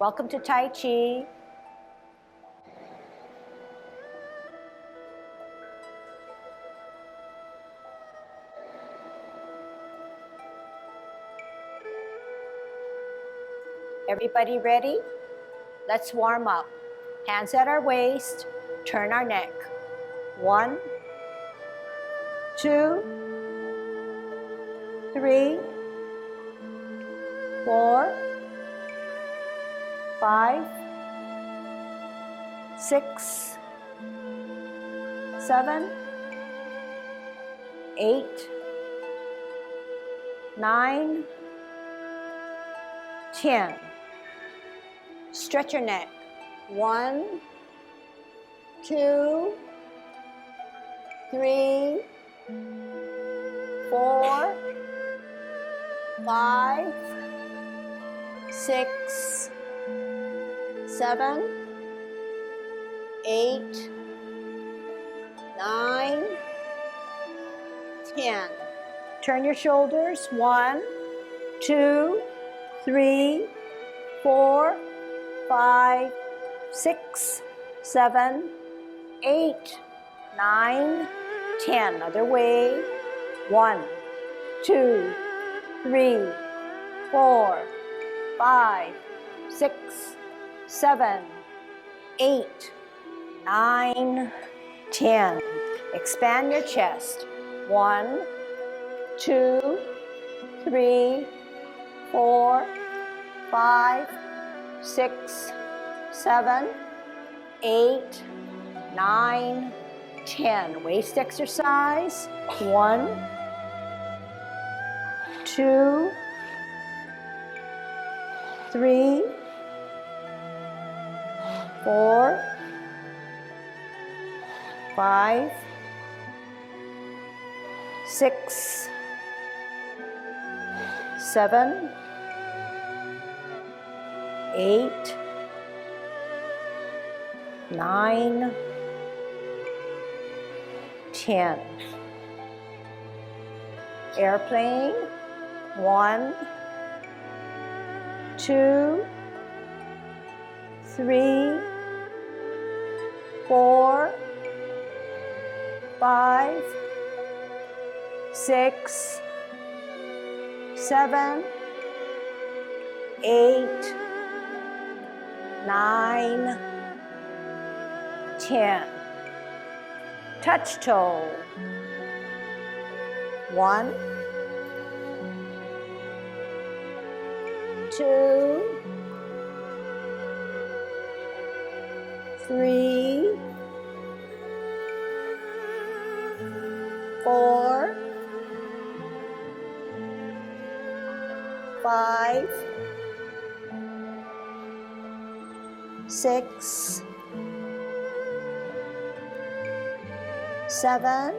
Welcome to Tai Chi. Everybody ready? Let's warm up. Hands at our waist, turn our neck. 1, 2, 3, 4, 5, 6, 7, 8, 9, 10. Stretch your neck. 1, 2, 3, 4, 5, 6, 7, 8, 9, 10. Turn your shoulders. 1, 2, 3, 4, 5, 6, 7, 8, 9, 10. Other way. 1, 2, 3, 4, 5, 6, 7, 8, 9, 10. Expand your chest. 1, 2, 3, 4, 5, 6, 7, 8, 9, 10. Waist exercise. 1, 2, 3, 4, 5, 6, 7, 8, 9, 10. Airplane. 1, 2, 3, 4, 5, 6, 7, 8, 9, 10. Touch toe. 1, 2, 3, 4, 5, 6, 7,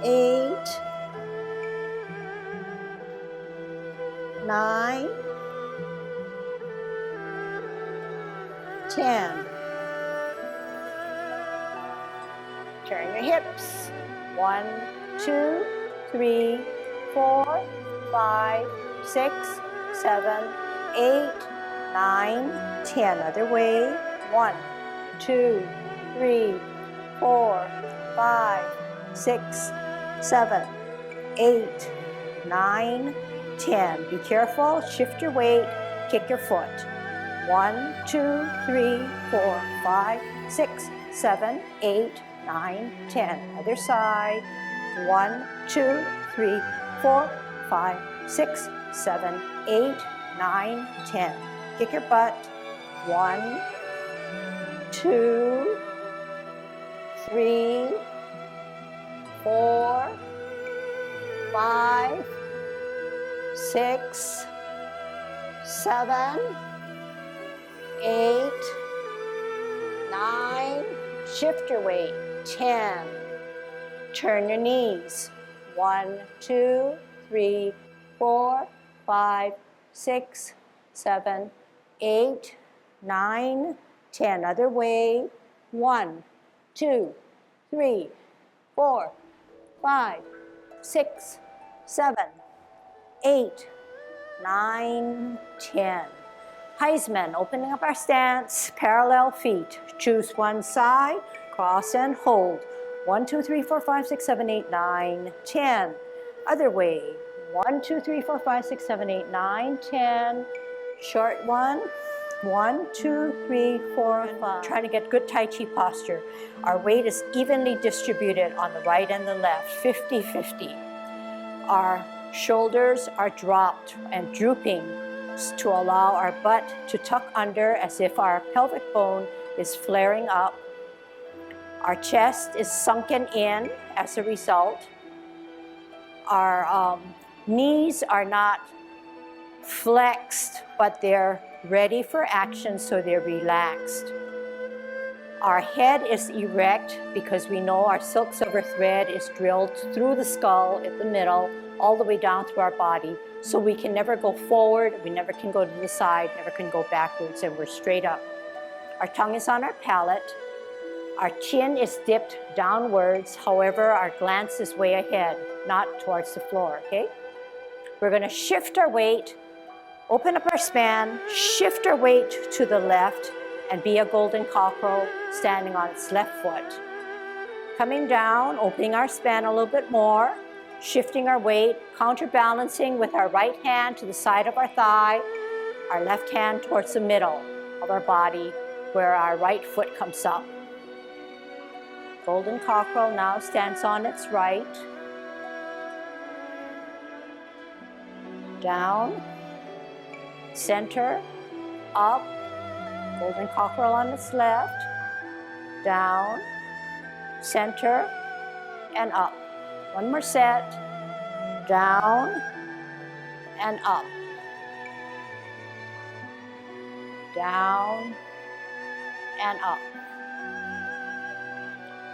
8, 9, 10. Turn your hips. 1, 2, 3, 4, 5, 6, 7, 8, 9, 10. Other way. 1, 2, 3, 4, 5, 6, 7, 8, 9, 10. Be careful. Shift your weight. Kick your foot. 1, 2, 3, 4, 5, 6, 7, 8, 9, 10. Other side. 1, 2, 3, 4, 5, 6, 7, 8, 9, 10. Kick your butt. 1, 2, 3, 4, 5, 6, 7, 8, 9. Shift your weight. 10. Turn your knees. 1, 2, 3, 4, 5, 6, 7, 8, 9, 10. Other way. 1, 2, 3, 4, 5, 6, 7, 8, 9, 10. Heisman, opening up our stance, parallel feet. Choose one side, cross and hold. 1, 2, 3, 4, 5, 6, 7, 8, 9, 10. Other way. 1, 2, 3, 4, 5, 6, 7, 8, 9, 10. Short one. 1, 2, 3, 4, 5. Trying to get good Tai Chi posture. Our weight is evenly distributed on the right and the left, 50-50. Our shoulders are dropped and drooping to allow our butt to tuck under as if our pelvic bone is flaring up. Our chest is sunken in as a result. Our knees are not flexed, but they're ready for action, so they're relaxed. Our head is erect because we know our silk silver thread is drilled through the skull at the middle, all the way down through our body, so we can never go forward, we never can go to the side, never can go backwards, and we're straight up. Our tongue is on our palate. Our chin is dipped downwards, however, our glance is way ahead, not towards the floor, okay? We're gonna shift our weight, open up our span, shift our weight to the left, and be a golden cockerel standing on its left foot. Coming down, opening our span a little bit more, shifting our weight, counterbalancing with our right hand to the side of our thigh, our left hand towards the middle of our body where our right foot comes up. Golden cockerel now stands on its right. Down, center, up, golden cockerel on its left, down, center, and up. One more set, down, and up. Down, and up.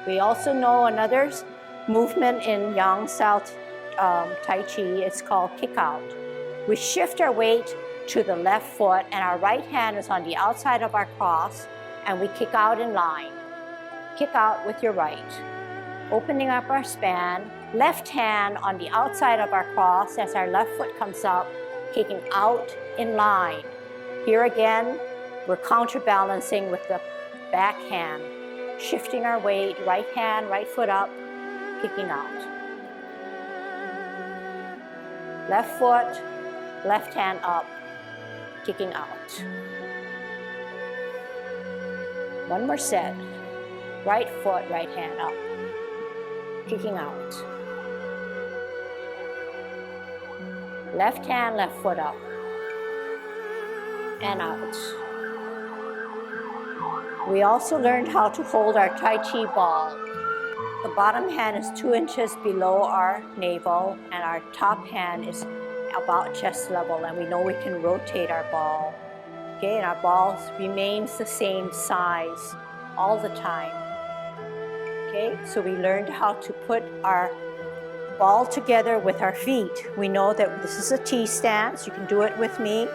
We also know another movement in Yang style Tai Chi, it's called kick out. We shift our weight to the left foot and our right hand is on the outside of our cross and we kick out in line. Kick out with your right. Opening up our span, left hand on the outside of our cross as our left foot comes up, kicking out in line. Here again, we're counterbalancing with the back hand, shifting our weight, right hand, right foot up, kicking out. Left foot, left hand up, kicking out. One more set. Right foot, right hand up, kicking out. Left hand, left foot up, and out. We also learned how to hold our Tai Chi ball. The bottom hand is 2 inches below our navel, and our top hand is about chest level, and we know we can rotate our ball. Okay, and our ball remains the same size all the time. Okay, so we learned how to put our ball together with our feet. We know that this is a T stance. You can do it with me.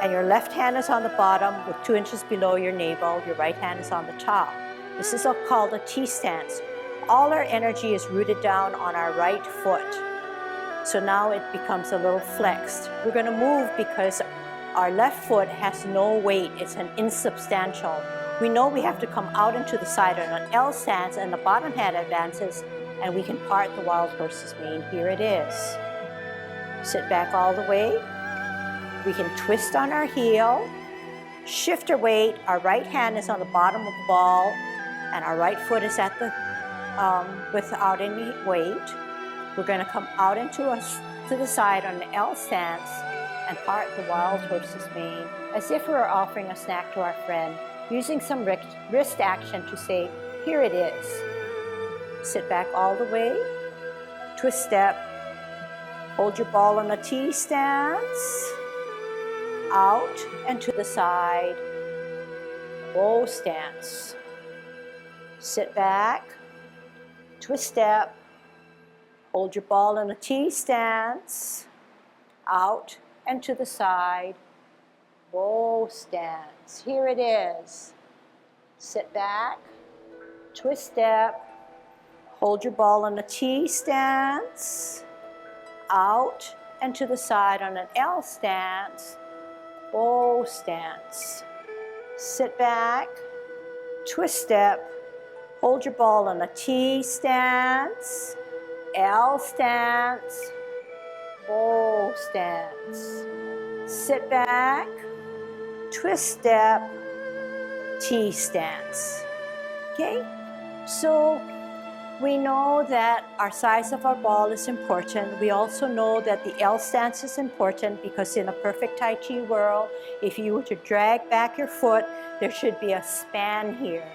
And your left hand is on the bottom with 2 inches below your navel. Your right hand is on the top. This is called a T stance. All our energy is rooted down on our right foot. So now it becomes a little flexed. We're going to move because our left foot has no weight. It's an insubstantial. We know we have to come out into the side on an L stance and the bottom hand advances and we can part the wild horse's mane. Here it is. Sit back all the way. We can twist on our heel, shift our weight. Our right hand is on the bottom of the ball and our right foot is at the, without any weight. We're going to come out to the side on an L stance and part the wild horse's mane as if we were offering a snack to our friend, using some wrist action to say, here it is. Sit back all the way, twist step, hold your ball on a T stance, out and to the side, bow stance. Sit back, twist step, hold your ball in a T stance, out and to the side, bow stance. Here it is. Sit back, twist step, hold your ball in a T stance, out and to the side on an L stance, bow stance. Sit back, twist step, hold your ball on a T stance, L stance, bow stance. Sit back, twist step, T stance. Okay? So we know that our size of our ball is important. We also know that the L stance is important because in a perfect Tai Chi world, if you were to drag back your foot, there should be a span here.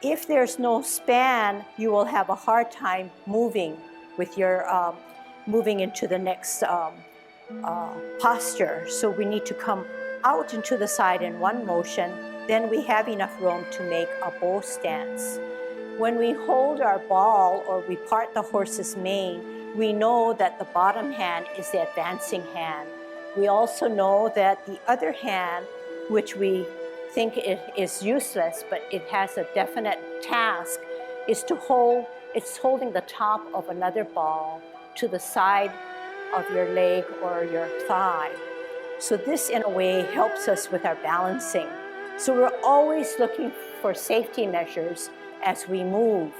If there's no span, you will have a hard time moving with your moving into the next posture. So we need to come out and to the side in one motion. Then we have enough room to make a bow stance. When we hold our ball or we part the horse's mane, we know that the bottom hand is the advancing hand. We also know that the other hand, which we think it is useless, but it has a definite task, is to hold, it's holding the top of another ball to the side of your leg or your thigh. So this in a way helps us with our balancing. So we're always looking for safety measures as we move.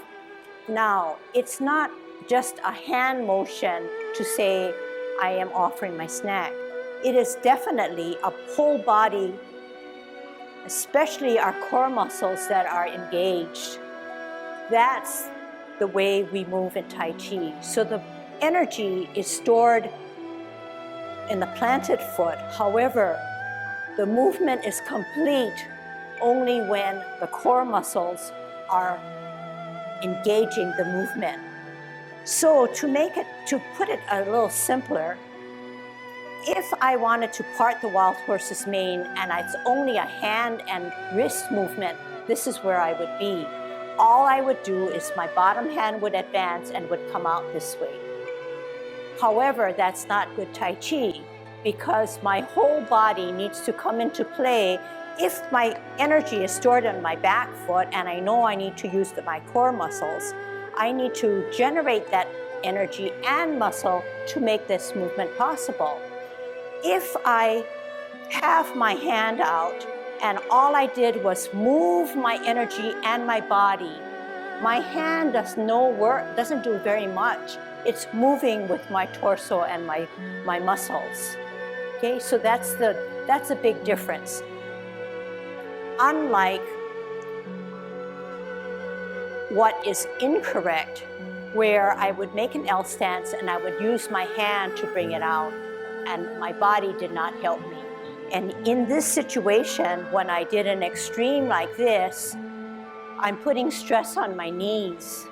Now, it's not just a hand motion to say, I am offering my snack. It is definitely a whole body, especially our core muscles that are engaged. That's the way we move in Tai Chi. So the energy is stored in the planted foot. However, the movement is complete only when the core muscles are engaging the movement. So to put it a little simpler, if I wanted to part the wild horse's mane and it's only a hand and wrist movement, this is where I would be. All I would do is my bottom hand would advance and would come out this way. However, that's not good Tai Chi because my whole body needs to come into play. If my energy is stored on my back foot and I know I need to use my core muscles, I need to generate that energy and muscle to make this movement possible. If I have my hand out and all I did was move my energy and my body, my hand does no work, doesn't do very much. It's moving with my torso and my muscles. Okay, so that's a big difference. Unlike what is incorrect, where I would make an L stance and I would use my hand to bring it out, and my body did not help me. And in this situation, when I did an extreme like this, I'm putting stress on my knees.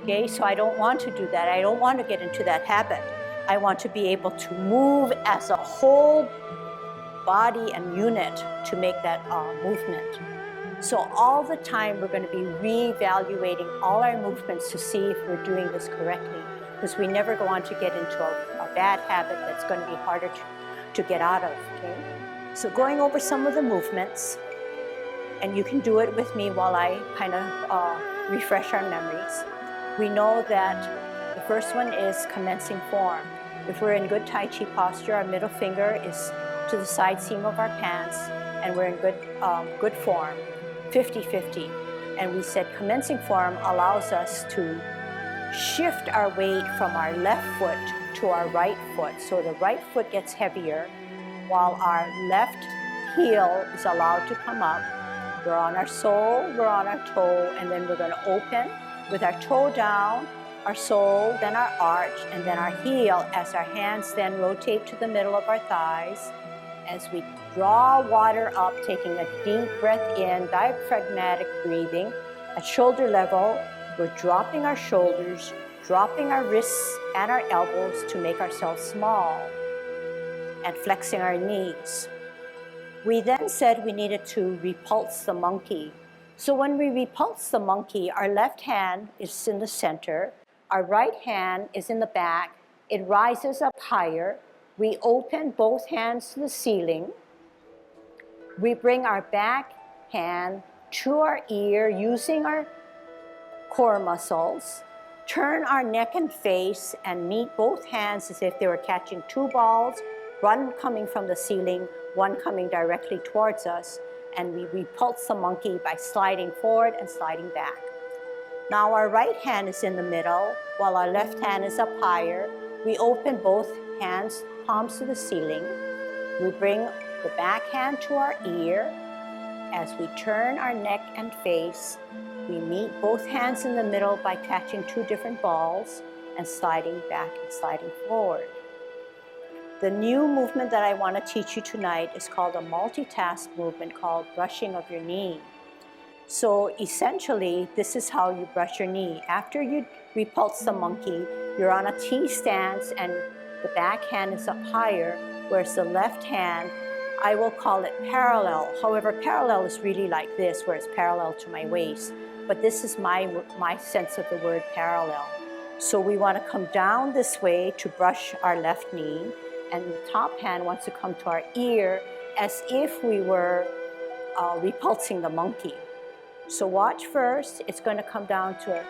Okay, so I don't want to do that. I don't want to get into that habit. I want to be able to move as a whole body and unit to make that movement. So all the time we're going to be reevaluating all our movements to see if we're doing this correctly, because we never go on to get into a bad habit that's going to be harder to get out of. Okay? So going over some of the movements, and you can do it with me while I kind of refresh our memories. We know that the first one is commencing form. If we're in good Tai Chi posture, our middle finger is to the side seam of our pants, and we're in good form, 50-50. And we said commencing form allows us to shift our weight from our left foot to our right foot. So the right foot gets heavier while our left heel is allowed to come up. We're on our sole, we're on our toe, and then we're going to open with our toe down, our sole, then our arch, and then our heel as our hands then rotate to the middle of our thighs. As we draw water up, taking a deep breath in, diaphragmatic breathing. At shoulder level, we're dropping our shoulders, dropping our wrists and our elbows to make ourselves small, and flexing our knees. We then said we needed to repulse the monkey. So when we repulse the monkey, our left hand is in the center, our right hand is in the back, it rises up higher. We open both hands to the ceiling. We bring our back hand to our ear using our core muscles. Turn our neck and face and meet both hands as if they were catching two balls, one coming from the ceiling, one coming directly towards us, and we repulse the monkey by sliding forward and sliding back. Now our right hand is in the middle, while our left hand is up higher. We open both hands, palms to the ceiling. We bring the back hand to our ear. As we turn our neck and face, we meet both hands in the middle by catching two different balls and sliding back and sliding forward. The new movement that I want to teach you tonight is called a multitask movement called brushing of your knee. So essentially, this is how you brush your knee. After you repulse the monkey, you're on a T stance and the back hand is up higher, whereas the left hand, I will call it parallel. However, parallel is really like this, where it's parallel to my waist. But this is my sense of the word parallel. So we want to come down this way to brush our left knee, and the top hand wants to come to our ear as if we were repulsing the monkey. So watch first, it's going to come down to an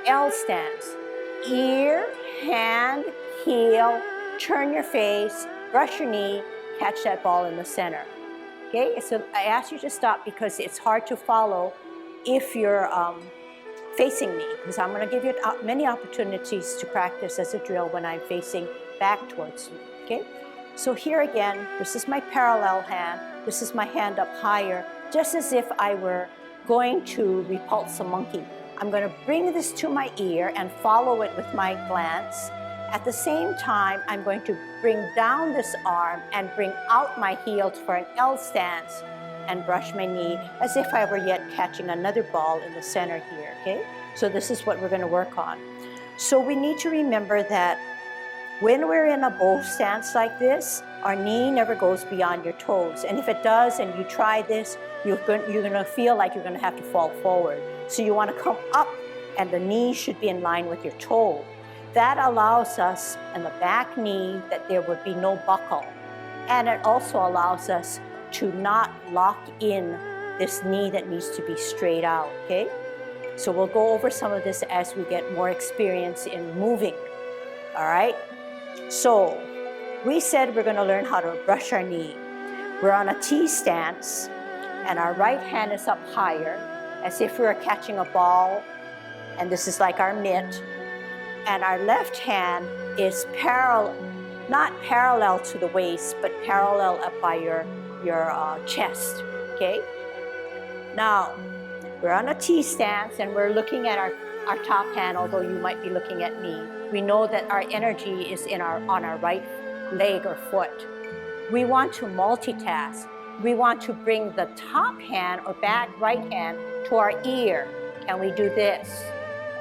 L stance. Ear, hand, heel, turn your face, brush your knee, catch that ball in the center. Okay, so I ask you to stop because it's hard to follow if you're facing me, because I'm going to give you many opportunities to practice as a drill when I'm facing back towards you. Okay, so here again, this is my parallel hand, this is my hand up higher, just as if I were going to repulse a monkey. I'm going to bring this to my ear and follow it with my glance. At the same time, I'm going to bring down this arm and bring out my heel for an L stance and brush my knee as if I were yet catching another ball in the center here, okay? So this is what we're going to work on. So we need to remember that when we're in a bow stance like this, our knee never goes beyond your toes. And if it does, and you try this, you're going to feel like you're going to have to fall forward. So you want to come up, and the knee should be in line with your toe. That allows us in the back knee that there would be no buckle. And it also allows us to not lock in this knee that needs to be straight out, okay? So we'll go over some of this as we get more experience in moving, all right? So we said we're going to learn how to brush our knee. We're on a T stance, and our right hand is up higher, as if we were catching a ball, and this is like our mitt. And our left hand is not parallel to the waist, but parallel up by your chest, okay? Now, we're on a T stance, and we're looking at our top hand, although you might be looking at me. We know that our energy is on our right leg or foot. We want to multitask. We want to bring the top hand or back right hand to our ear. Can we do this?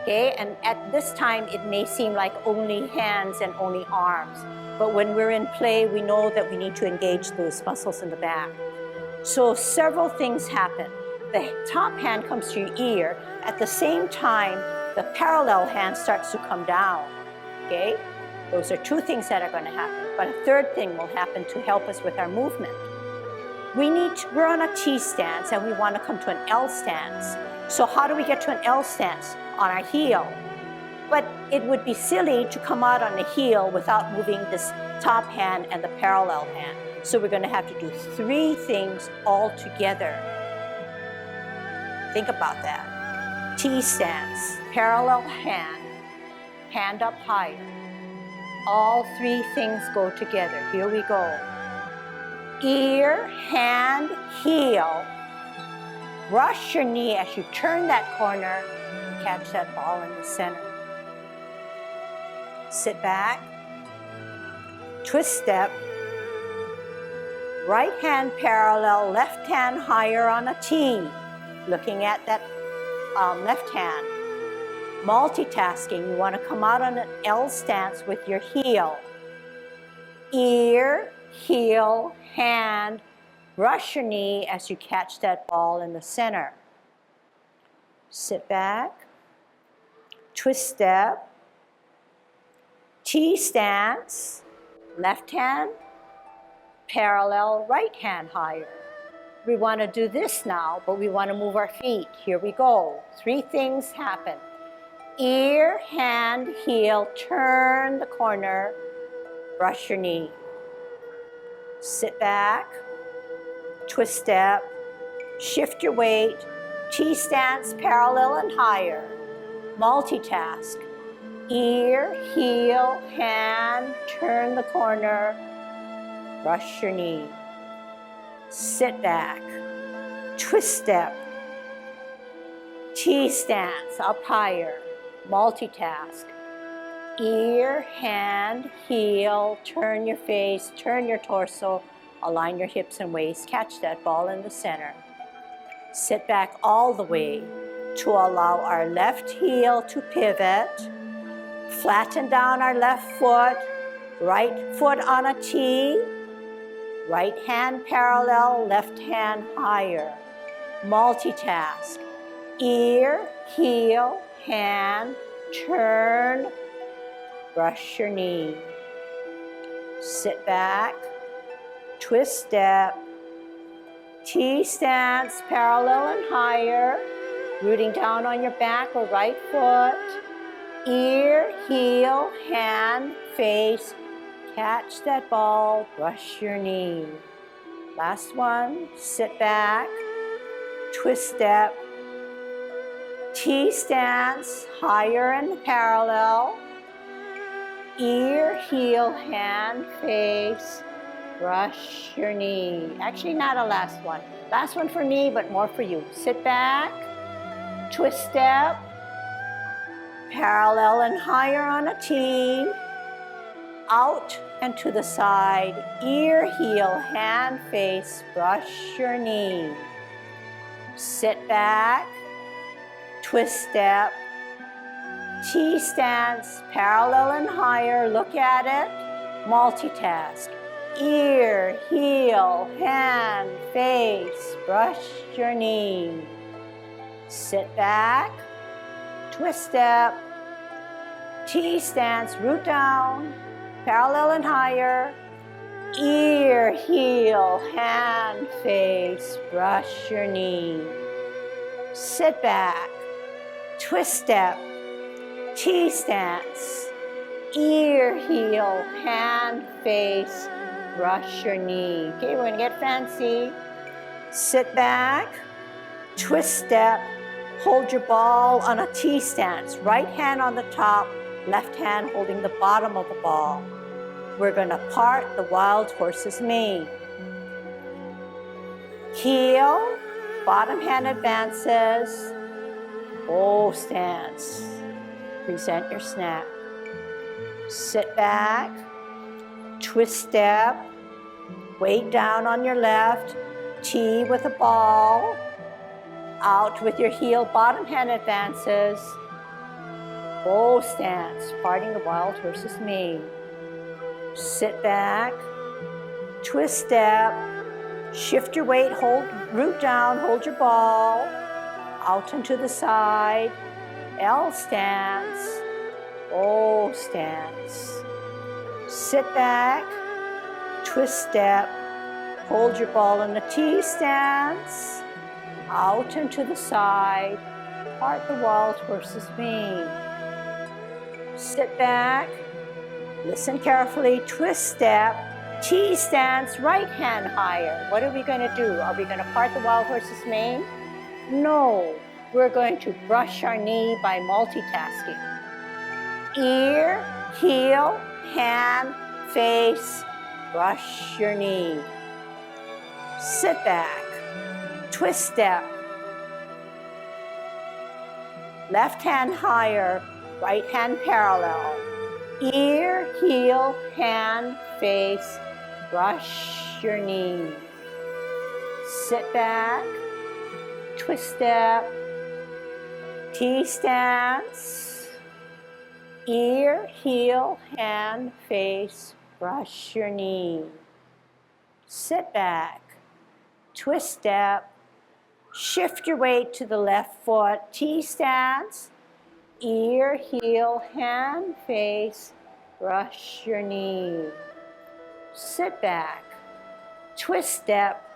Okay, and at this time, it may seem like only hands and only arms. But when we're in play, we know that we need to engage those muscles in the back. So several things happen. The top hand comes to your ear. At the same time, the parallel hand starts to come down. Okay, those are two things that are going to happen. But a third thing will happen to help us with our movement. We're on a T stance, and we want to come to an L stance. So how do we get to an L stance? On our heel. But it would be silly to come out on the heel without moving this top hand and the parallel hand. So we're going to have to do three things all together. Think about that. T stance, parallel hand, hand up higher. All three things go together. Here we go. Ear, hand, heel. Brush your knee as you turn that corner. Catch that ball in the center. Sit back. Twist step. Right hand parallel, left hand higher on a T. Looking at that left hand. Multitasking, you want to come out on an L stance with your heel. Ear, heel, hand. Brush your knee as you catch that ball in the center. Sit back. Twist step, T stance, left hand, parallel, right hand higher. We want to do this now, but we want to move our feet. Here we go. Three things happen. Ear, hand, heel, turn the corner, brush your knee. Sit back, twist step, shift your weight, T-stance, parallel and higher. Multitask. Ear, heel, hand, turn the corner, brush your knee. Sit back, twist step, T-stance, up higher. Multitask. Ear, hand, heel, turn your face, turn your torso, align your hips and waist, catch that ball in the center. Sit back all the way to allow our left heel to pivot. Flatten down our left foot, right foot on a T, right hand parallel, left hand higher. Multitask. Ear, heel, hand, turn, brush your knee. Sit back, twist step, T-stance, parallel and higher, rooting down on your back or right foot. Ear, heel, hand, face, catch that ball, brush your knee. Last one, sit back, twist step, T-stance, higher and parallel. Ear, heel, hand, face, brush your knee. Actually, not a last one. Last one for me, but more for you. Sit back, twist step, parallel and higher on a T, out and to the side, ear, heel, hand, face, brush your knee. Sit back, twist step, T-stance, parallel and higher, look at it, multitask. Ear, heel, hand, face, brush your knee. Sit back, twist step, T-stance, root down, parallel and higher. Ear, heel, hand, face, brush your knee. Sit back, twist step, T-stance, ear, heel, hand, face, brush your knee. Okay, we're gonna get fancy. Sit back, twist step, hold your ball on a T-stance. Right hand on the top, left hand holding the bottom of the ball. We're gonna part the wild horse's mane. Heel, bottom hand advances, bow stance. Present your snap. Sit back, twist step, weight down on your left, T with a ball, out with your heel, bottom hand advances, bow stance, parting the wild horse's mane. Sit back, twist step, shift your weight, hold, root down, hold your ball, out and to the side, L stance, O stance. Sit back, twist step, hold your ball in the T stance, out and to the side, part the wild horse's mane. Sit back, listen carefully, twist step, T stance, right hand higher. What are we going to do? Are we going to part the wild horse's mane? No, we're going to brush our knee by multitasking. Ear, heel, hand, face, brush your knee. Sit back, twist step, left hand higher, right hand parallel. Ear, heel, hand, face, brush your knee. Sit back, twist step, T-stance, ear, heel, hand, face, brush your knee. Sit back, twist step, shift your weight to the left foot, T-stance, ear, heel, hand, face, brush your knee. Sit back, twist step,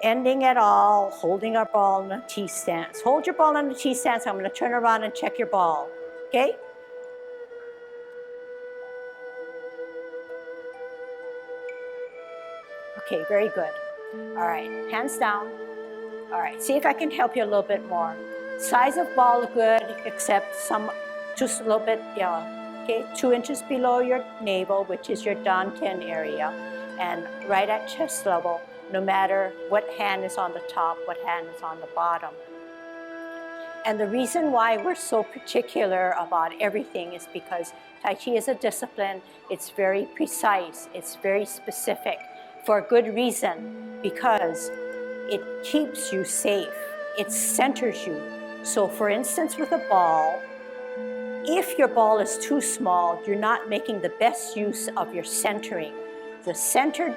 ending it all, holding our ball in a T-stance. Hold your ball in a T-stance. I'm going to turn around and check your ball. Okay? Okay, very good. All right, hands down. All right, see if I can help you a little bit more. Size of ball good, except just a little bit, yeah. Okay, 2 inches below your navel, which is your dantian area, and right at chest level, no matter what hand is on the top, what hand is on the bottom. And the reason why we're so particular about everything is because Tai Chi is a discipline. It's very precise. It's very specific for a good reason, because it keeps you safe. It centers you. So for instance, with a ball, if your ball is too small, you're not making the best use of your centering. The centered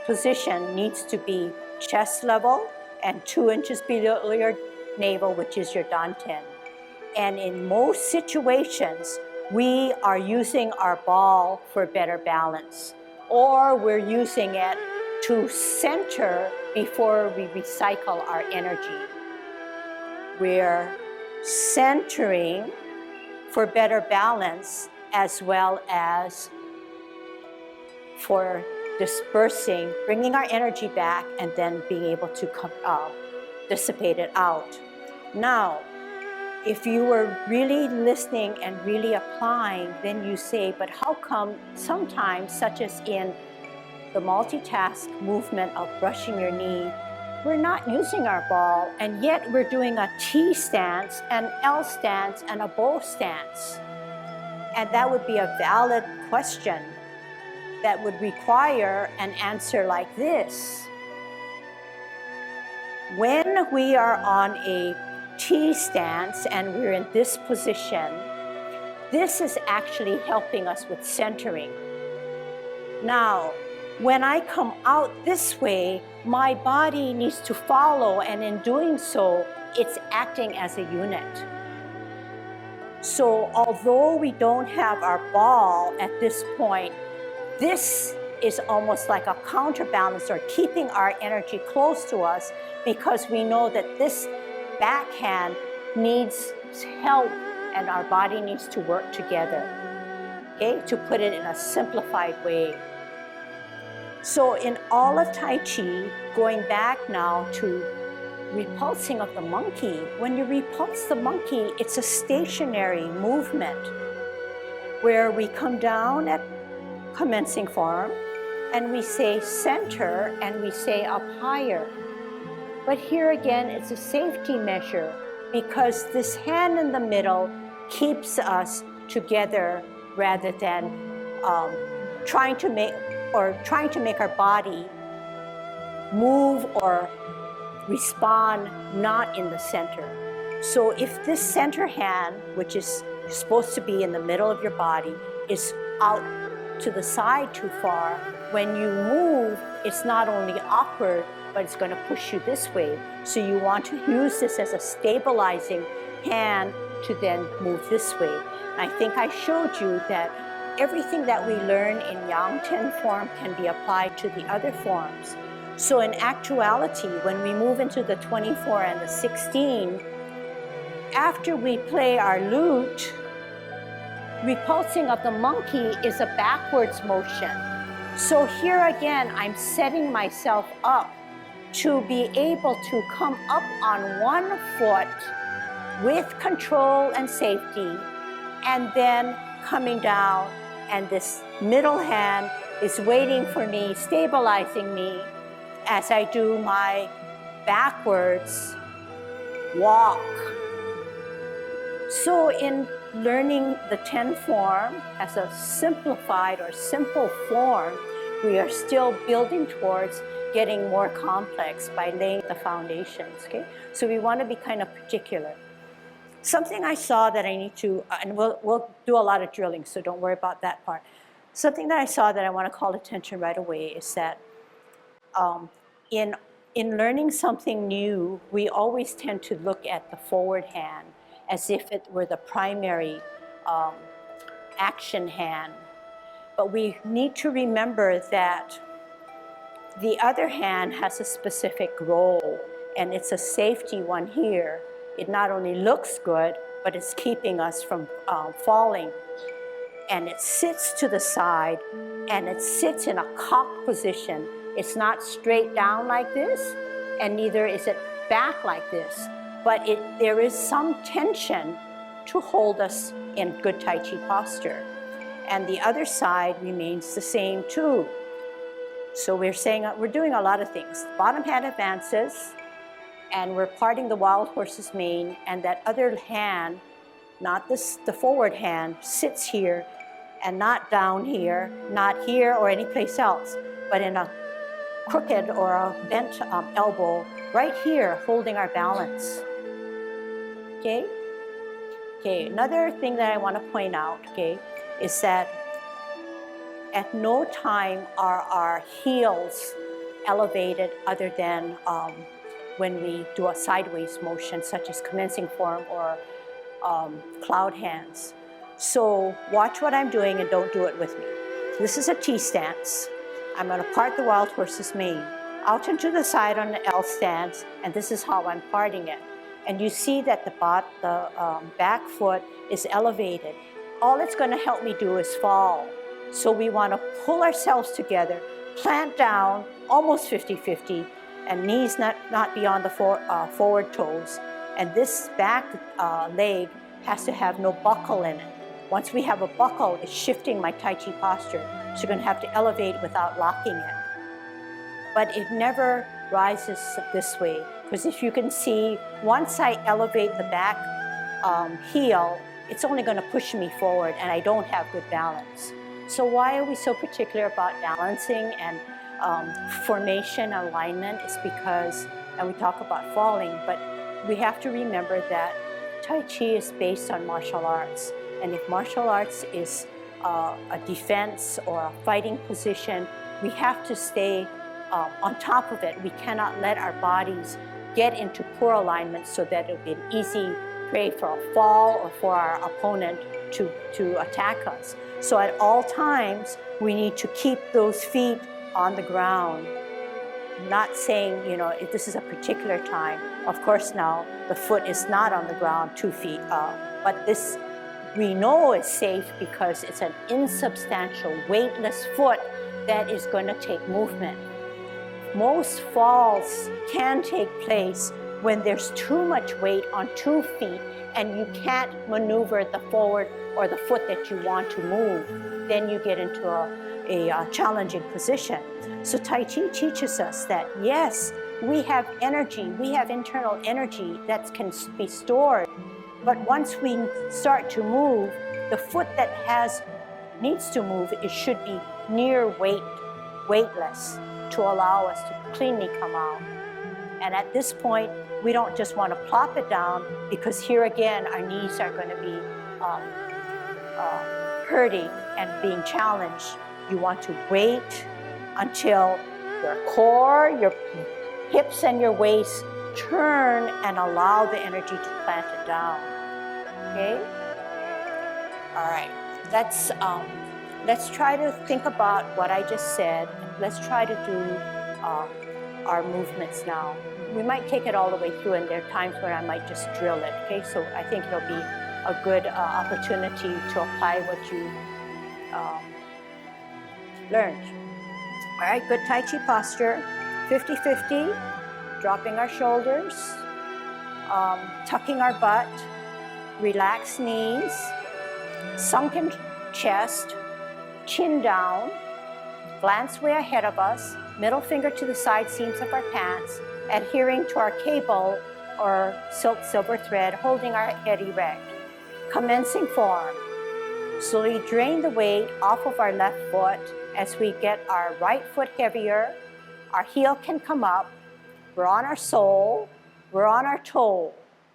position needs to be chest level and 2 inches below your navel, which is your dantian. And in most situations, we are using our ball for better balance, or we're using it to center before we recycle our energy. We're centering for better balance, as well as for dispersing, bringing our energy back, and then being able to dissipate it out. Now, if you were really listening and really applying, then you say, but how come sometimes, such as in the multitask movement of brushing your knee, we're not using our ball, and yet we're doing a T stance, an L stance, and a bow stance? And that would be a valid question that would require an answer like this. When we are on a T stance and we're in this position, this is actually helping us with centering. Now, when I come out this way, my body needs to follow, and in doing so, it's acting as a unit. So although we don't have our ball at this point, this is almost like a counterbalance, or keeping our energy close to us, because we know that this backhand needs help and our body needs to work together. Okay, to put it in a simplified way. So in all of Tai Chi, going back now to repulsing of the monkey, when you repulse the monkey, it's a stationary movement where we come down at commencing form and we say center and we say up higher. But here again, it's a safety measure, because this hand in the middle keeps us together rather than trying to make our body move or respond not in the center. So if this center hand, which is supposed to be in the middle of your body, is out to the side too far, when you move, it's not only awkward, but it's going to push you this way. So you want to use this as a stabilizing hand to then move this way. And I think I showed you that everything that we learn in Yang Ten form can be applied to the other forms. So in actuality, when we move into the 24 and the 16, after we play our lute, repulsing of the monkey is a backwards motion. So here again, I'm setting myself up to be able to come up on one foot with control and safety, and then coming down, and this middle hand is waiting for me, stabilizing me as I do my backwards walk. So in learning the 10 form as a simplified or simple form, we are still building towards getting more complex by laying the foundations, okay? So we want to be kind of particular. Something I saw that I need to, and we'll do a lot of drilling, so don't worry about that part. Something that I saw that I want to call attention right away is that in learning something new, we always tend to look at the forward hand as if it were the primary action hand. But we need to remember that the other hand has a specific role, and it's a safety one here. It not only looks good, but it's keeping us from falling. And it sits to the side, and it sits in a cocked position. It's not straight down like this, and neither is it back like this. But there is some tension to hold us in good Tai Chi posture. And the other side remains the same too. So we're saying, we're doing a lot of things. Bottom hand advances, and we're parting the wild horse's mane, and that other hand, not this, the forward hand, sits here and not down here, not here or any place else, but in a crooked or a bent elbow right here, holding our balance. Okay? Okay, another thing that I want to point out, okay, is that at no time are our heels elevated other than when we do a sideways motion, such as commencing form or cloud hands. So watch what I'm doing and don't do it with me. This is a T stance. I'm going to part the wild horse's mane out and to the side on the L stance, and this is how I'm parting it. And you see that the back foot is elevated. All it's going to help me do is fall. So we want to pull ourselves together, plant down, almost 50-50, and knees not beyond the forward toes. And this back leg has to have no buckle in it. Once we have a buckle, it's shifting my Tai Chi posture. So you're going to have to elevate without locking it. But it never rises this way, because if you can see, once I elevate the back heel, it's only going to push me forward, and I don't have good balance. So why are we so particular about balancing and formation alignment? Is because, and we talk about falling, but we have to remember that Tai Chi is based on martial arts. And if martial arts is a defense or a fighting position, we have to stay on top of it. We cannot let our bodies get into poor alignment so that it will be an easy prey for a fall or for our opponent to attack us. So at all times, we need to keep those feet on the ground. Not saying, you know, if this is a particular time. Of course now, the foot is not on the ground 2 feet up. But this, we know is safe because it's an insubstantial, weightless foot that is going to take movement. Most falls can take place when there's too much weight on 2 feet and you can't maneuver the forward or the foot that you want to move. Then you get into a challenging position. So Tai Chi teaches us that yes, we have energy, we have internal energy that can be stored. But once we start to move, the foot that needs to move, it should be near weightless to allow us to cleanly come out. And at this point, we don't just want to plop it down, because here again, our knees are going to be hurting and being challenged. You want to wait until your core, your hips and your waist turn and allow the energy to plant it down. Okay? All right. Let's try to think about what I just said. Let's try to do our movements now. We might take it all the way through, and there are times when I might just drill it. Okay? So I think it'll be a good opportunity to apply what you learned. All right, good Tai Chi posture, 50-50, dropping our shoulders, tucking our butt, relaxed knees, sunken chest, chin down, glance way ahead of us, middle finger to the side seams of our pants, adhering to our cable or silver thread, holding our head erect. Commencing form. Slowly drain the weight off of our left foot as we get our right foot heavier. Our heel can come up. We're on our sole. We're on our toe.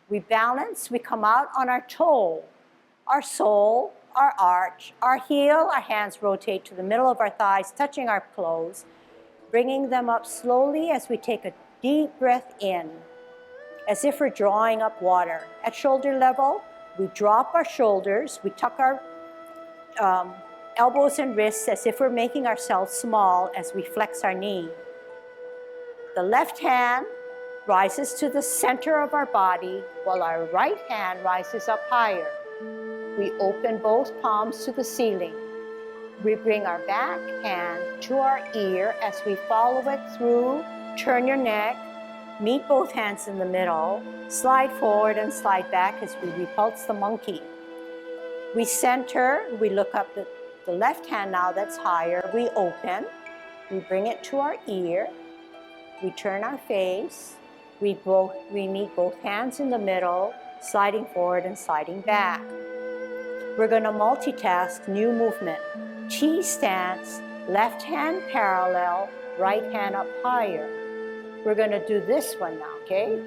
We balance. We come out on our toe, our sole, our arch, our heel. Our hands rotate to the middle of our thighs, touching our clothes, bringing them up slowly as we take a deep breath in, as if we're drawing up water. At shoulder level, we drop our shoulders, we tuck our elbows and wrists as if we're making ourselves small as we flex our knee. The left hand rises to the center of our body while our right hand rises up higher. We open both palms to the ceiling. We bring our back hand to our ear as we follow it through. Turn your neck, meet both hands in the middle, slide forward and slide back as we repulse the monkey. We center, we look up the left hand now that's higher. We open, we bring it to our ear, we turn our face, we meet both hands in the middle, sliding forward and sliding back. We're going to multitask new movement. T stance, left hand parallel, right hand up higher. We're going to do this one now, okay?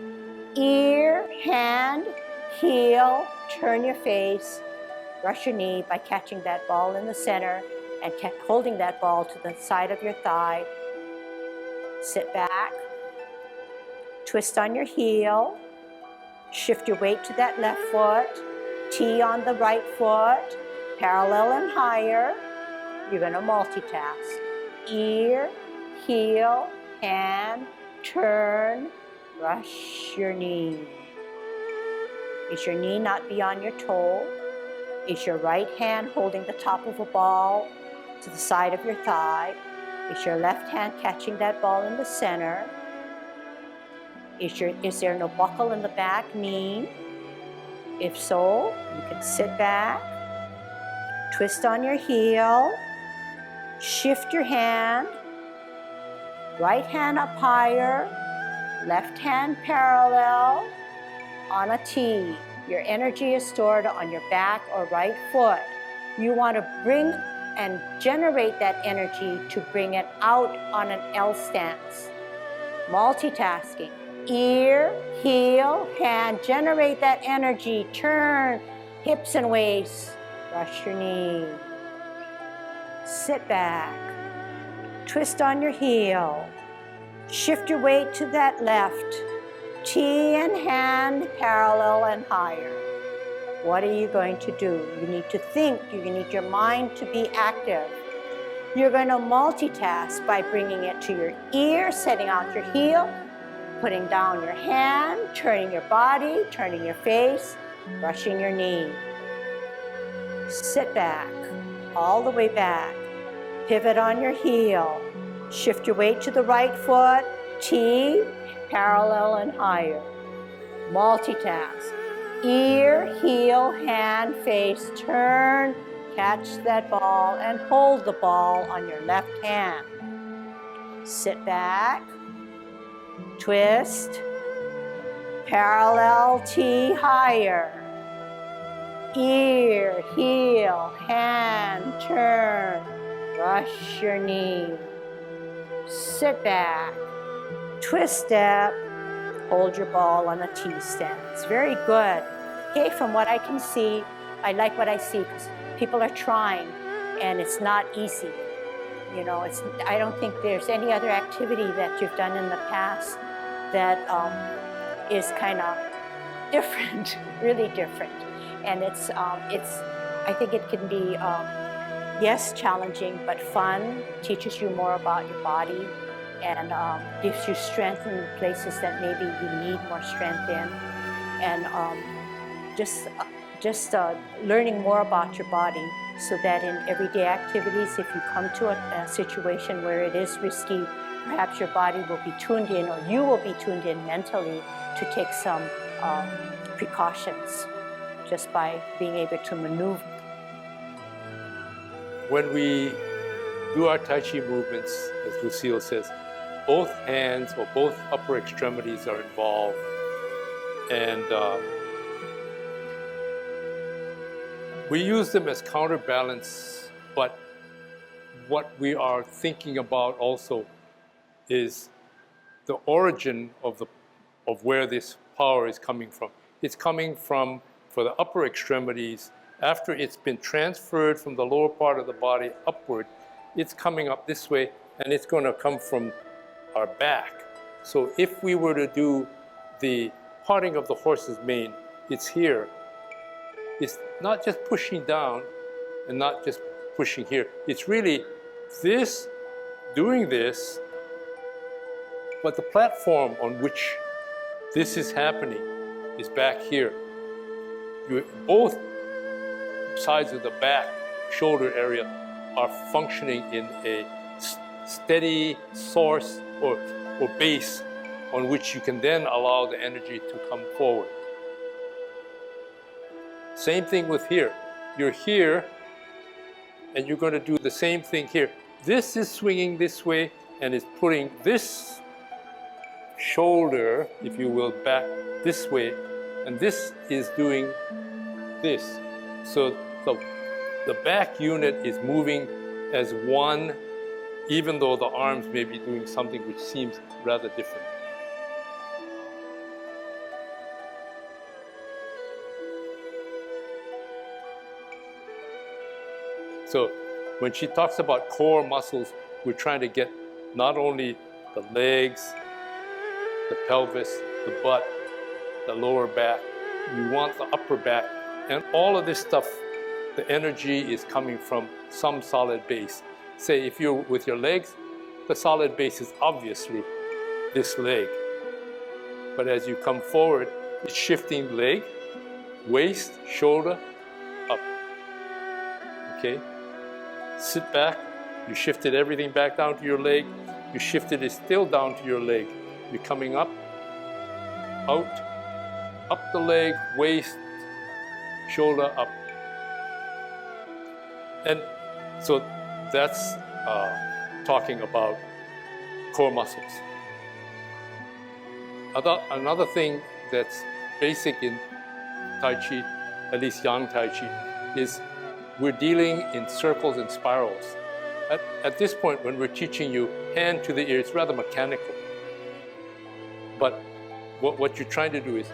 Ear, hand, heel, turn your face, brush your knee by catching that ball in the center and holding that ball to the side of your thigh. Sit back, twist on your heel, shift your weight to that left foot, T on the right foot, parallel and higher. You're going to multitask. Ear, heel, hand, turn, brush your knee. Is your knee not beyond your toe? Is your right hand holding the top of a ball to the side of your thigh? Is your left hand catching that ball in the center? Is there no buckle in the back knee? If so, you can sit back, twist on your heel, shift your hand, right hand up higher, left hand parallel on a T. Your energy is stored on your back or right foot. You want to bring and generate that energy to bring it out on an L stance. Multitasking. Ear, heel, hand. Generate that energy. Turn, hips and waist. Brush your knee. Sit back. Twist on your heel. Shift your weight to that left. T and hand parallel and higher. What are you going to do? You need to think. You need your mind to be active. You're going to multitask by bringing it to your ear, setting out your heel, putting down your hand, turning your body, turning your face, brushing your knee. Sit back, all the way back. Pivot on your heel. Shift your weight to the right foot, T, parallel and higher. Multitask. Ear, heel, hand, face, turn, catch that ball and hold the ball on your left hand. Sit back, twist, parallel T higher. Ear, heel, hand, turn, brush your knee. Sit back, twist step, hold your ball on a T stance. Very good. Okay, from what I can see, I like what I see because people are trying and it's not easy. You know, I don't think there's any other activity that you've done in the past that is kind of different, really different. And I think it can be, yes, challenging, but fun, teaches you more about your body, and gives you strength in places that maybe you need more strength in. And just learning more about your body so that in everyday activities, if you come to a situation where it is risky, perhaps your body will be tuned in or you will be tuned in mentally to take some precautions just by being able to maneuver. When we do our Tai Chi movements, as Lucille says, both hands or both upper extremities are involved. And we use them as counterbalance, but what we are thinking about also is the origin of where this power is coming from. It's coming from, for the upper extremities, after it's been transferred from the lower part of the body upward, it's coming up this way, and it's going to come from our back. So if we were to do the parting of the horse's mane, it's here. It's not just pushing down and not just pushing here. It's really this, doing this, but the platform on which this is happening is back here. Both sides of the back shoulder area are functioning in a steady source or base on which you can then allow the energy to come forward. Same thing with here. You're here, and you're going to do the same thing here. This is swinging this way, and it's putting this shoulder, if you will, back this way, and this is doing this. So the back unit is moving as one, even though the arms may be doing something which seems rather different. So when she talks about core muscles, we're trying to get not only the legs, the pelvis, the butt, the lower back. We want the upper back. And all of this stuff, the energy is coming from some solid base. Say if you're with your legs, the solid base is obviously this leg. But as you come forward, it's shifting leg, waist, shoulder, up. Okay? Sit back, you shifted everything back down to your leg, you shifted it still down to your leg. You're coming up, out, up the leg, waist, shoulder, up. And so that's talking about core muscles. Another thing that's basic in Tai Chi, at least Yang Tai Chi, is we're dealing in circles and spirals. At this point, when we're teaching you hand to the ear, it's rather mechanical. But what you're trying to do is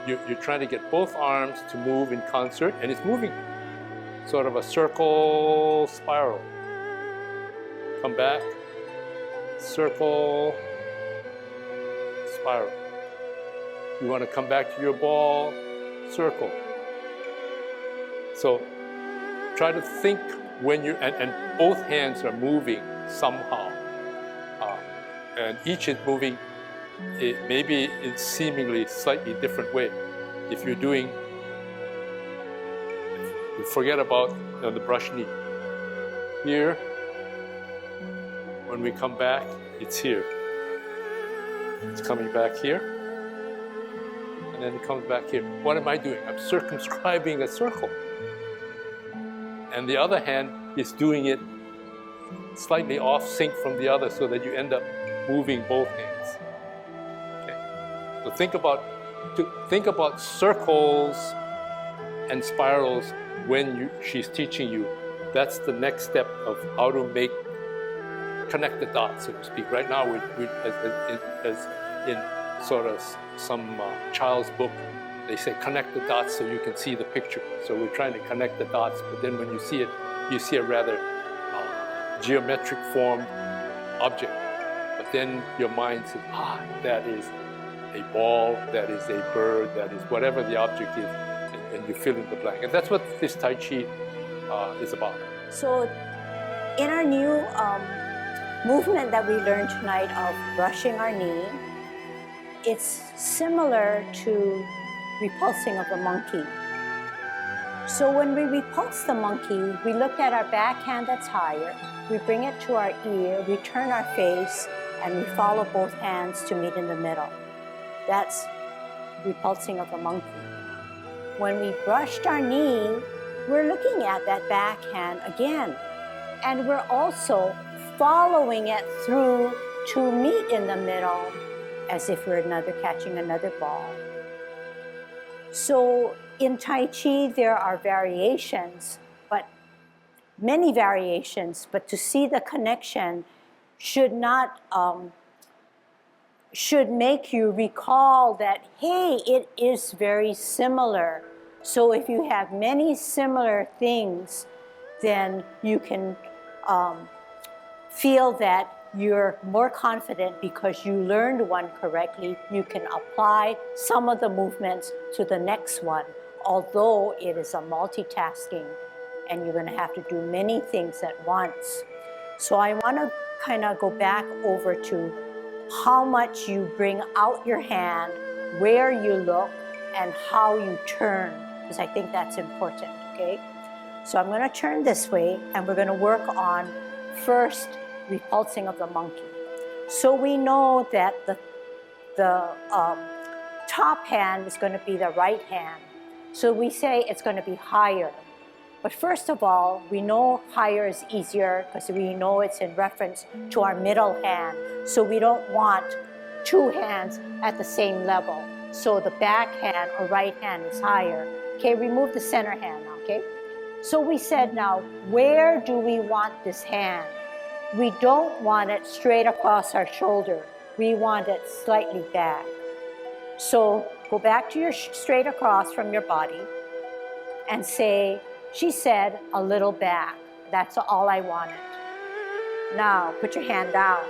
you're trying to get both arms to move in concert, and it's moving sort of a circle spiral. Come back, circle, spiral. You want to come back to your ball, circle. So try to think when you're, and both hands are moving somehow. And each is moving maybe in seemingly slightly different way. If you're doing, forget about the brush knee. Here, when we come back, it's here. It's coming back here, and then it comes back here. What am I doing? I'm circumscribing a circle. And the other hand is doing it slightly off sync from the other so that you end up moving both hands. Okay? So think about circles and spirals when she's teaching you. That's the next step of how to connect the dots, so to speak. Right now, as in sort of some child's book, they say connect the dots so you can see the picture. So we're trying to connect the dots, but then when you see a rather geometric formed object. But then your mind says, that is a ball, that is a bird, that is whatever the object is, and you fill in the blank. And that's what this Tai Chi is about. So in our new movement that we learned tonight of brushing our knee, it's similar to repulsing of the monkey. So when we repulse the monkey, we look at our backhand that's higher, we bring it to our ear, we turn our face, and we follow both hands to meet in the middle. That's repulsing of the monkey. When we brushed our knee, we're looking at that backhand again, and we're also following it through to meet in the middle as if we're catching another ball. So in Tai Chi, there are variations, but many variations, but to see the connection should make you recall that, hey, it is very similar. So if you have many similar things, then you can feel that you're more confident because you learned one correctly. You can apply some of the movements to the next one, although it is a multitasking and you're going to have to do many things at once. So I want to kind of go back over to how much you bring out your hand where you look and how you turn, because I think that's important, okay? So I'm going to turn this way, and we're going to work on first repulsing of the monkey. So we know that the top hand is going to be the right hand. So we say it's going to be higher. But first of all, we know higher is easier because we know it's in reference to our middle hand. So we don't want two hands at the same level. So the back hand or right hand is higher. Okay, remove the center hand now, okay? So we said now, where do we want this hand? We don't want it straight across our shoulder. We want it slightly back. So go back to your straight across from your body and say, she said, a little back. That's all I wanted. Now put your hand down.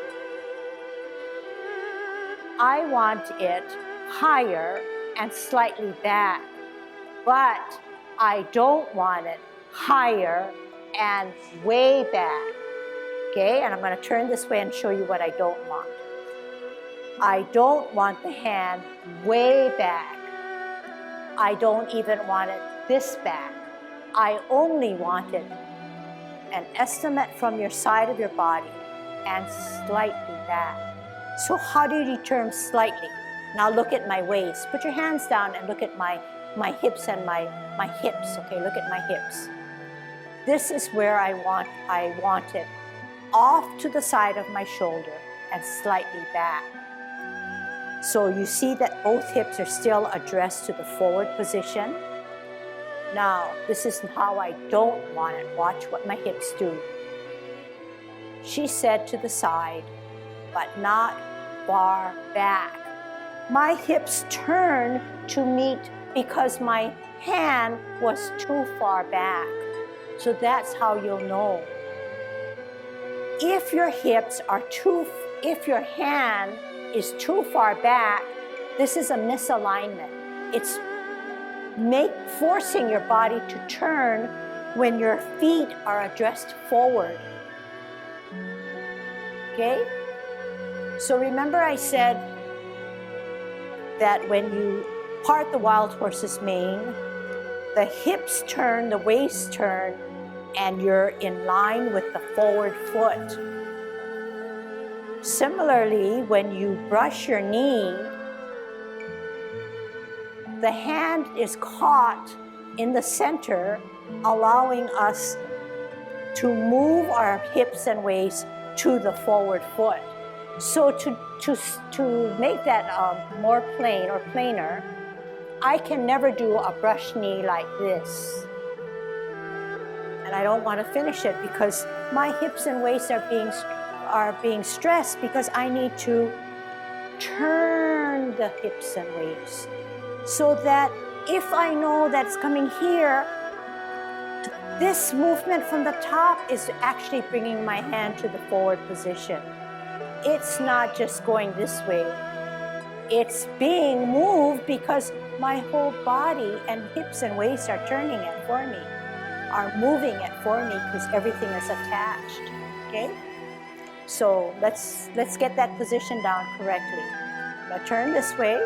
I want it higher and slightly back, but I don't want it higher and way back. Okay, and I'm going to turn this way and show you what I don't want. I don't want the hand way back. I don't even want it this back. I only want it an estimate from your side of your body and slightly back. So how do you determine slightly? Now look at my waist. Put your hands down and look at my hips and my hips. Okay, look at my hips. This is where I want it off to the side of my shoulder and slightly back. So you see that both hips are still addressed to the forward position. Now, this is how I don't want it. Watch what my hips do. She said to the side, but not far back. My hips turn to meet because my hand was too far back. So that's how you'll know. If your hand is too far back, this is a misalignment. It's forcing your body to turn when your feet are addressed forward. Okay? So remember I said that when you part the wild horse's mane, the hips turn, the waist turn, and you're in line with the forward foot. Similarly, when you brush your knee, the hand is caught in the center, allowing us to move our hips and waist to the forward foot. So to make that more plain or plainer, I can never do a brush knee like this. And I don't want to finish it because my hips and waist are being stressed because I need to turn the hips and waist so that if I know that's coming here, this movement from the top is actually bringing my hand to the forward position. It's not just going this way. It's being moved because my whole body and hips and waist are turning it for me, are moving it for me because everything is attached, okay? So let's get that position down correctly. Now turn this way.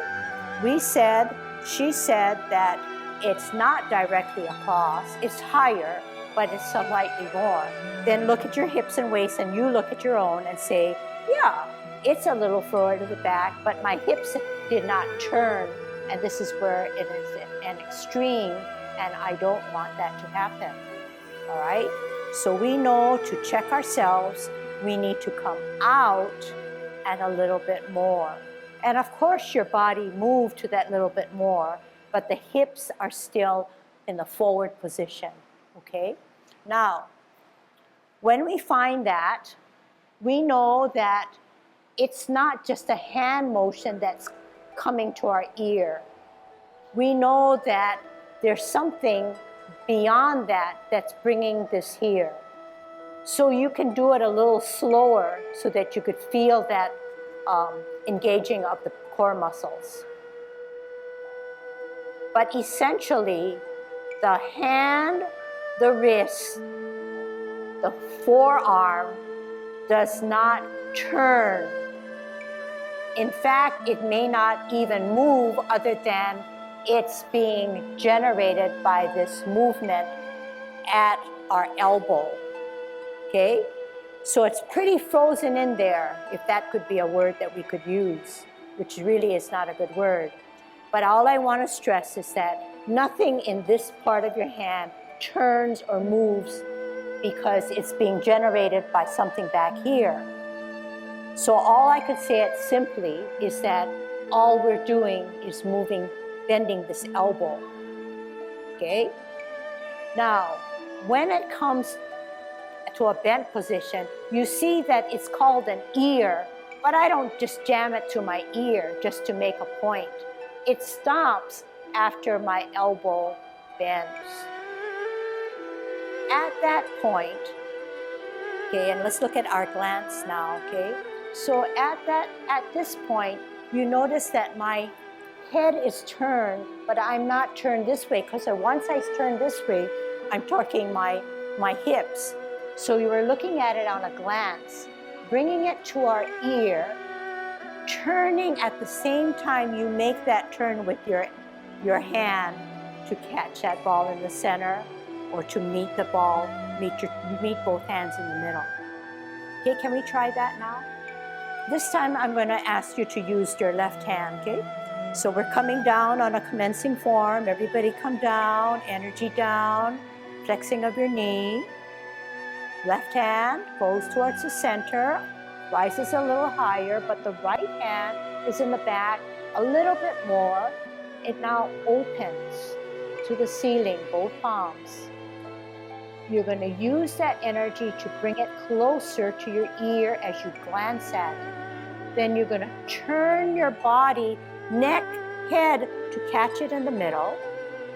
She said that it's not directly across, it's higher, but it's slightly more. Then look at your hips and waist and you look at your own and say, yeah, it's a little forward to the back, but my hips did not turn, and this is where it is an extreme, and I don't want that to happen, all right? So we know to check ourselves, we need to come out and a little bit more. And of course, your body moved to that little bit more, but the hips are still in the forward position, okay? Now, when we find that, we know that it's not just a hand motion that's coming to our ear. We know that there's something beyond that that's bringing this here. So you can do it a little slower so that you could feel that engaging of the core muscles. But essentially, the hand, the wrist, the forearm does not turn In fact, it may not even move other than it's being generated by this movement at our elbow, okay? So it's pretty frozen in there, if that could be a word that we could use, which really is not a good word. But all I want to stress is that nothing in this part of your hand turns or moves because it's being generated by something back here. So all I could say it simply is that all we're doing is moving, bending this elbow, okay? Now, when it comes to a bent position, you see that it's called an ear, but I don't just jam it to my ear just to make a point. It stops after my elbow bends. At that point, okay, and let's look at our glance now, okay? So at this point, you notice that my head is turned, but I'm not turned this way, because once I turn this way, I'm torquing my hips. So you were looking at it on a glance, bringing it to our ear, turning at the same time you make that turn with your hand to catch that ball in the center, or to meet the ball, meet both hands in the middle. Okay, can we try that now? This time I'm going to ask you to use your left hand, okay? So we're coming down on a commencing form. Everybody come down, energy down, flexing of your knee. Left hand goes towards the center, rises a little higher, but the right hand is in the back a little bit more. It now opens to the ceiling, both palms. You're going to use that energy to bring it closer to your ear as you glance at it. Then you're going to turn your body, neck, head, to catch it in the middle.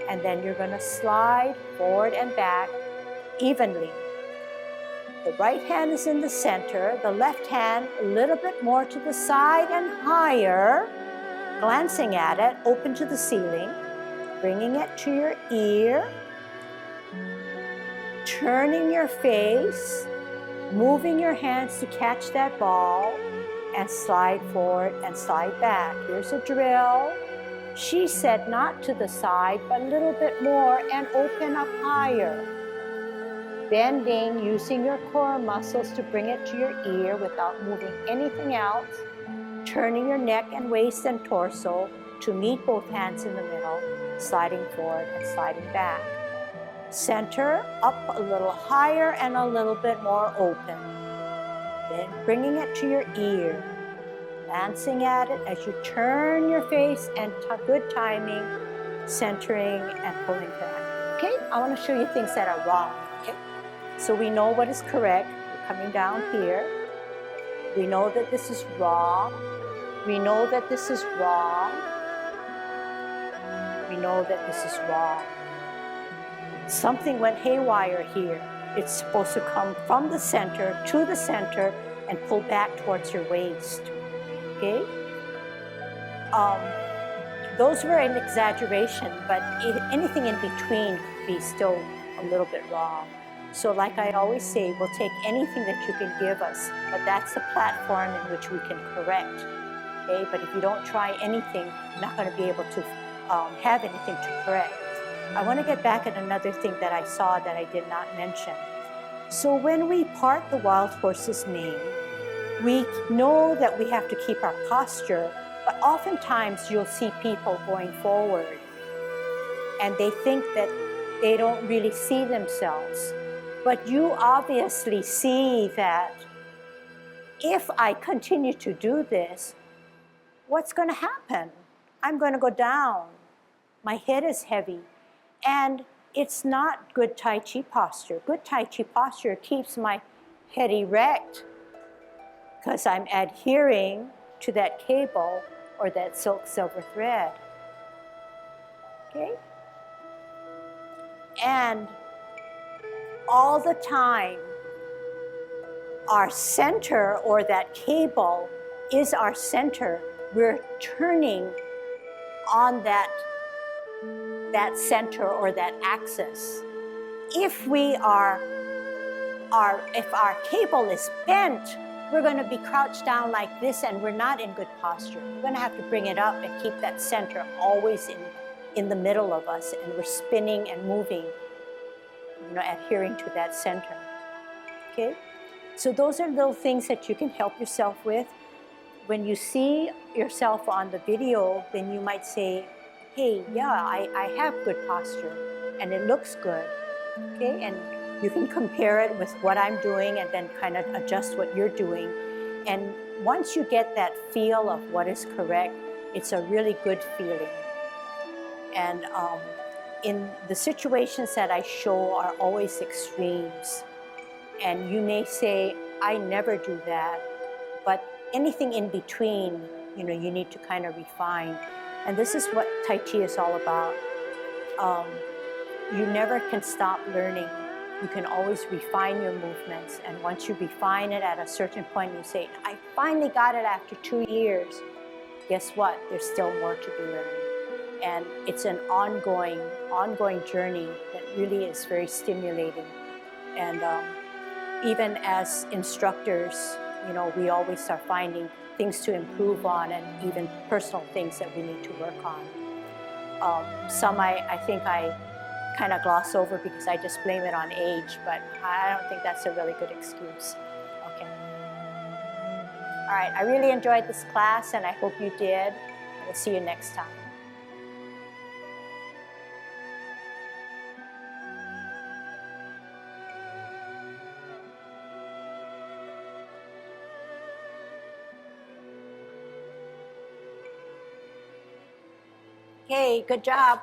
And then you're going to slide forward and back evenly. The right hand is in the center, the left hand a little bit more to the side and higher, glancing at it, open to the ceiling, bringing it to your ear, turning your face, moving your hands to catch that ball, and slide forward and slide back. Here's a drill. She said not to the side, but a little bit more, and open up higher. Bending, using your core muscles to bring it to your ear without moving anything else. Turning your neck and waist and torso to meet both hands in the middle, sliding forward and sliding back. Center, up a little higher and a little bit more open. Then bringing it to your ear, glancing at it as you turn your face, and good timing, centering and pulling back. Okay, I want to show you things that are wrong. Okay, so we know what is correct. We're coming down here. We know that this is wrong. We know that this is wrong. We know that this is wrong. Something went haywire here. It's supposed to come from the center to the center and pull back towards your waist. Okay? Those were an exaggeration, but anything in between could be still a little bit wrong. So like I always say, we'll take anything that you can give us, but that's the platform in which we can correct. Okay? But if you don't try anything, you're not going to be able to have anything to correct. I want to get back at another thing that I saw that I did not mention. So when we part the wild horse's mane, we know that we have to keep our posture, but oftentimes you'll see people going forward and they think that they don't really see themselves. But you obviously see that if I continue to do this, what's going to happen? I'm going to go down. My head is heavy. And it's not good Tai Chi posture. Good Tai Chi posture keeps my head erect because I'm adhering to that cable or that silk silver thread. Okay? And all the time, our center or that cable is our center. We're turning on that center or that axis. If our cable is bent, we're going to be crouched down like this and we're not in good posture. We're going to have to bring it up and keep that center always in the middle of us, and we're spinning and moving, adhering to that center. Okay? So those are little things that you can help yourself with. When you see yourself on the video, then you might say, hey, yeah, I have good posture and it looks good. Okay? And you can compare it with what I'm doing and then kind of adjust what you're doing. And once you get that feel of what is correct, it's a really good feeling. And in the situations that I show are always extremes. And you may say, I never do that. But anything in between, you need to kind of refine. And this is what Tai Chi is all about. You never can stop learning. You can always refine your movements. And once you refine it at a certain point, you say, I finally got it after 2 years. Guess what? There's still more to be learned. And it's an ongoing journey that really is very stimulating. And even as instructors, we always are finding things to improve on and even personal things that we need to work on. Some I think I kind of gloss over because I just blame it on age, but I don't think that's a really good excuse. Okay. All right, I really enjoyed this class and I hope you did. We'll see you next time. Okay, good job.